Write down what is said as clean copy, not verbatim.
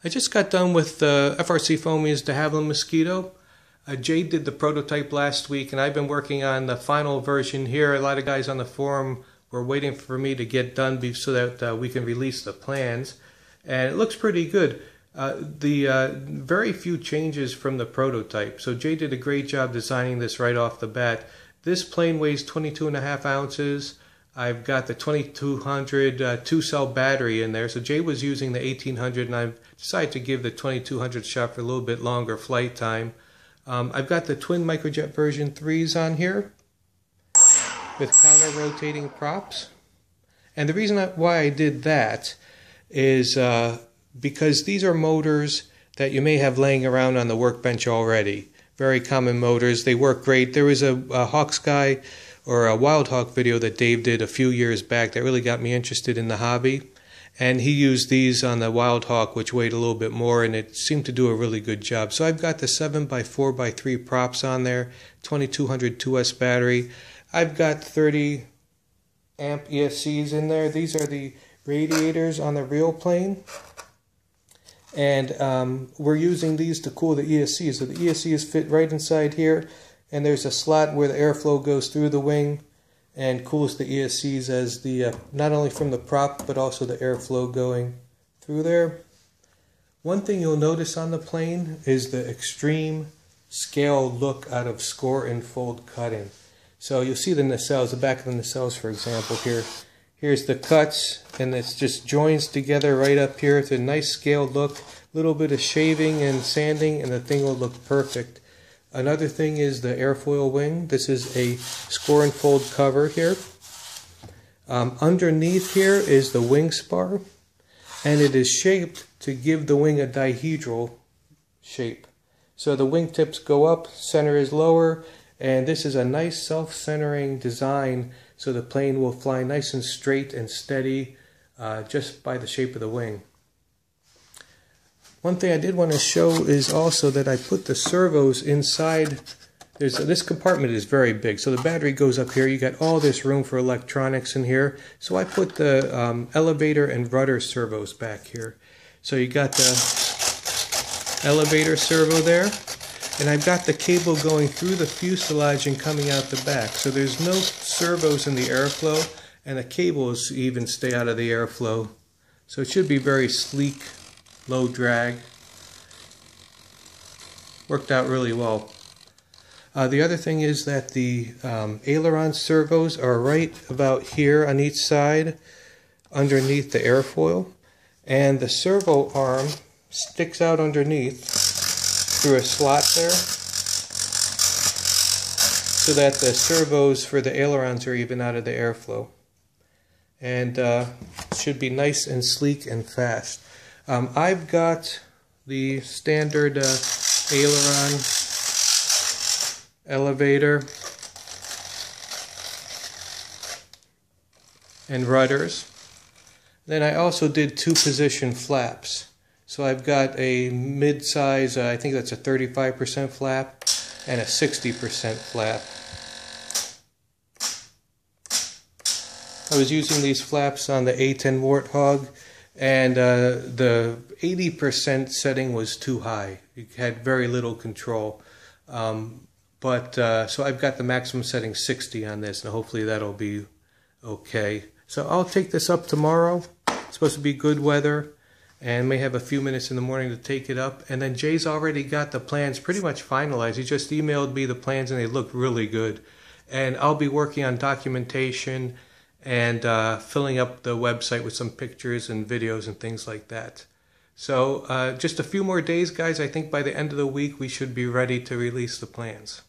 I just got done with the Frcfoamies Dehavelland Mosquito. Jay did the prototype last week, and I've been working on the final version here. A lot of guys on the forum were waiting for me to get done so that we can release the plans, and it looks pretty good. Very few changes from the prototype, so Jay did a great job designing this right off the bat. This plane weighs 22.5 ounces. I've got the 2200 2-cell battery in there. So Jay was using the 1800, and I've decided to give the 2200 shot for a little bit longer flight time. I've got the twin microjet version 3s on here with counter-rotating props. And the reason why I did that is because these are motors that you may have laying around on the workbench already. Very common motors. They work great. There was a Hawk Sky or a Wild Hawk video that Dave did a few years back that really got me interested in the hobby. And he used these on the Wild Hawk, which weighed a little bit more, and it seemed to do a really good job. So I've got the 7x4x3 props on there, 2200 2S battery. I've got 30 amp ESCs in there. These are the radiators on the real plane. And we're using these to cool the ESCs. So the ESCs fit right inside here, and there's a slot where the airflow goes through the wing and cools the ESCs as the not only from the prop but also the airflow going through there. One thing you'll notice on the plane is the extreme scale look out of score and fold cutting. So you'll see the nacelles, the back of the nacelles for example here. Here's the cuts, and it's just joins together right up here. It's a nice scaled look, a little bit of shaving and sanding, and the thing will look perfect. Another thing is the airfoil wing. This is a score and fold cover here. Underneath here is the wing spar, and it is shaped to give the wing a dihedral shape. So the wing tips go up, center is lower, and this is a nice self-centering design, so the plane will fly nice and straight and steady just by the shape of the wing. One thing I did want to show is also that I put the servos inside. This compartment is very big, so the battery goes up here. You got all this room for electronics in here. So I put the elevator and rudder servos back here. So you got the elevator servo there, and I've got the cable going through the fuselage and coming out the back. So there's no servos in the airflow, and the cables even stay out of the airflow. So it should be very sleek, low drag. Worked out really well. The other thing is that the aileron servos are right about here on each side underneath the airfoil, and the servo arm sticks out underneath through a slot there so that the servos for the ailerons are even out of the airflow, and should be nice and sleek and fast. I've got the standard aileron, elevator, and rudders. Then I also did 2-position flaps. So I've got a mid-size, I think that's a 35% flap, and a 60% flap. I was using these flaps on the A10 Warthog, and the 80% setting was too high. You had very little control. So I've got the maximum setting 60 on this, and hopefully that'll be okay. So I'll take this up tomorrow. It's supposed to be good weather, and may have a few minutes in the morning to take it up. And then Jay's already got the plans pretty much finalized. He just emailed me the plans, and they look really good. And I'll be working on documentation and filling up the website with some pictures and videos and things like that. So just a few more days, guys. I think by the end of the week we should be ready to release the plans.